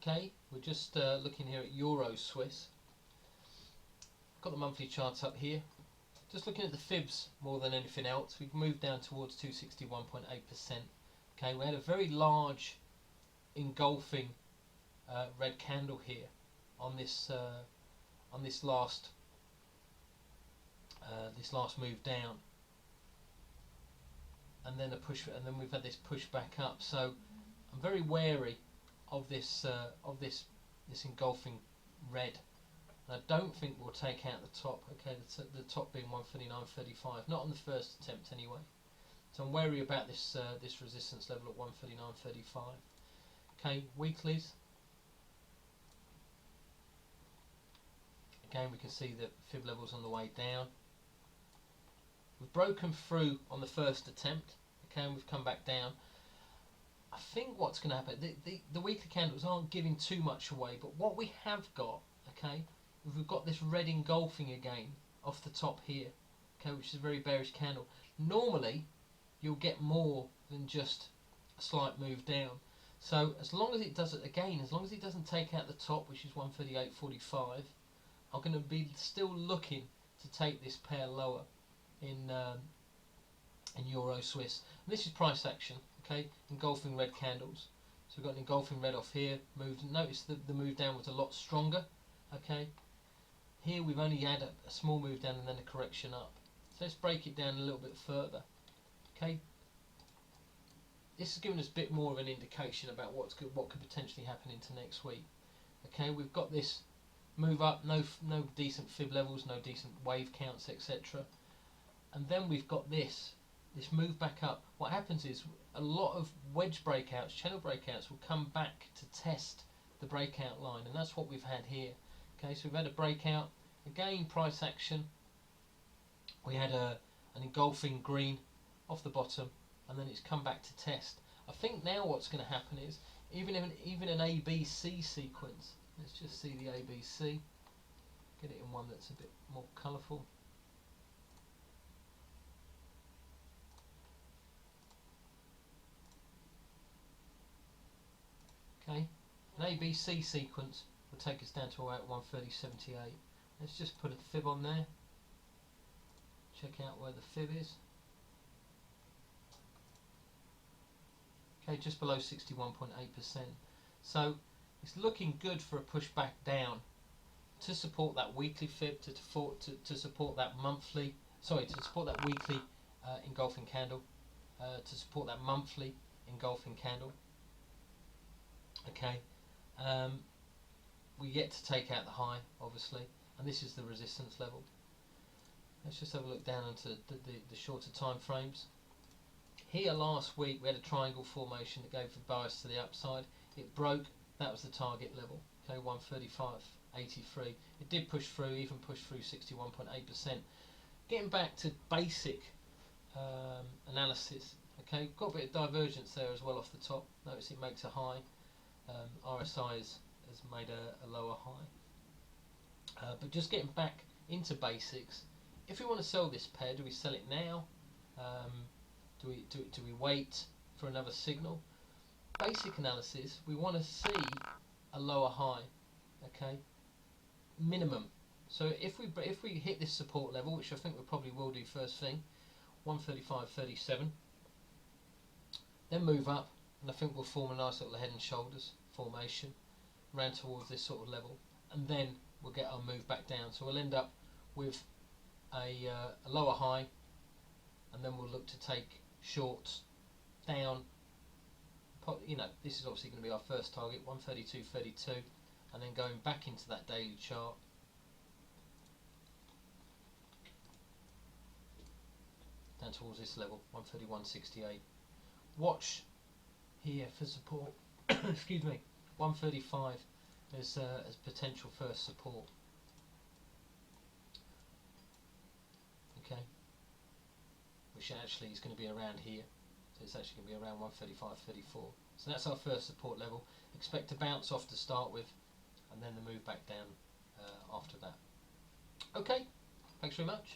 Okay, we're just looking here at Euro Swiss. Got the monthly charts up here. Just looking at the fibs more than anything else. We've moved down towards 261.8%. Okay, we had a very large engulfing red candle here on this last move down, and then then we've had this push back up. So I'm very wary of this engulfing red. And I don't think we'll take out the top. Okay, the top being 139.35, not on the first attempt anyway. So I'm wary about this this resistance level at 139.35. Okay, weeklies. Again, we can see the fib levels on the way down. We've broken through on the first attempt. Okay, and we've come back down. I think what's going to happen, the weekly candles aren't giving too much away, but what we have got, okay, we've got this red engulfing again off the top here, okay, which is a very bearish candle. Normally, you'll get more than just a slight move down. So as long as it does it again, as long as it doesn't take out the top, which is 138.45, I'm going to be still looking to take this pair lower in Euro Swiss. And this is price action, okay, engulfing red candles. So we've got an engulfing red off here, moved. Notice that the move down was a lot stronger, okay. Here we've only had a small move down and then a correction up. So let's break it down a little bit further, okay. This has given us a bit more of an indication about what could potentially happen into next week. Okay, we've got this move up, no decent fib levels, no decent wave counts, etc. And then we've got this move back up. What happens is a lot of wedge breakouts, channel breakouts, will come back to test the breakout line, and that's what we've had here. Okay, so we've had a breakout, again price action. We had an engulfing green off the bottom, and then it's come back to test. I think now what's going to happen is even an ABC sequence. Let's just see the ABC. Get it in one that's a bit more colourful. Okay, an ABC sequence will take us down to about 130.78. Let's just put a fib on there. Check out where the fib is. Okay, just below 61.8%. So it's looking good for a push back down to support that weekly fib, to support that monthly, to support that weekly engulfing candle, to support that monthly engulfing candle. Okay, we get to take out the high, obviously, and this is the resistance level. Let's just have a look down into the shorter time frames. Here last week we had a triangle formation that gave the bias to the upside. It broke, that was the target level, okay, 135.83. It did push through, even pushed through 61.8%. Getting back to basic analysis, okay, got a bit of divergence there as well off the top. Notice it makes a high, RSI has made a lower high. But just getting back into basics, if we want to sell this pair, do we sell it now? Do we wait for another signal? Basic analysis, we want to see a lower high, okay, minimum. So if we hit this support level, which I think we probably will do first thing, 135.37, then move up, and I think we'll form a nice little head and shoulders formation around towards this sort of level, and then we'll get our move back down. So we'll end up with a lower high, and then we'll look to take shorts down. You know, this is obviously going to be our first target, 132.32, and then going back into that daily chart. Down towards this level, 131.68. Watch here for support. Excuse me, 135 as potential first support. Okay, which actually is going to be around here. So it's actually going to be around 135.34. So that's our first support level. Expect to bounce off to start with, and then the move back down after that. Okay, thanks very much.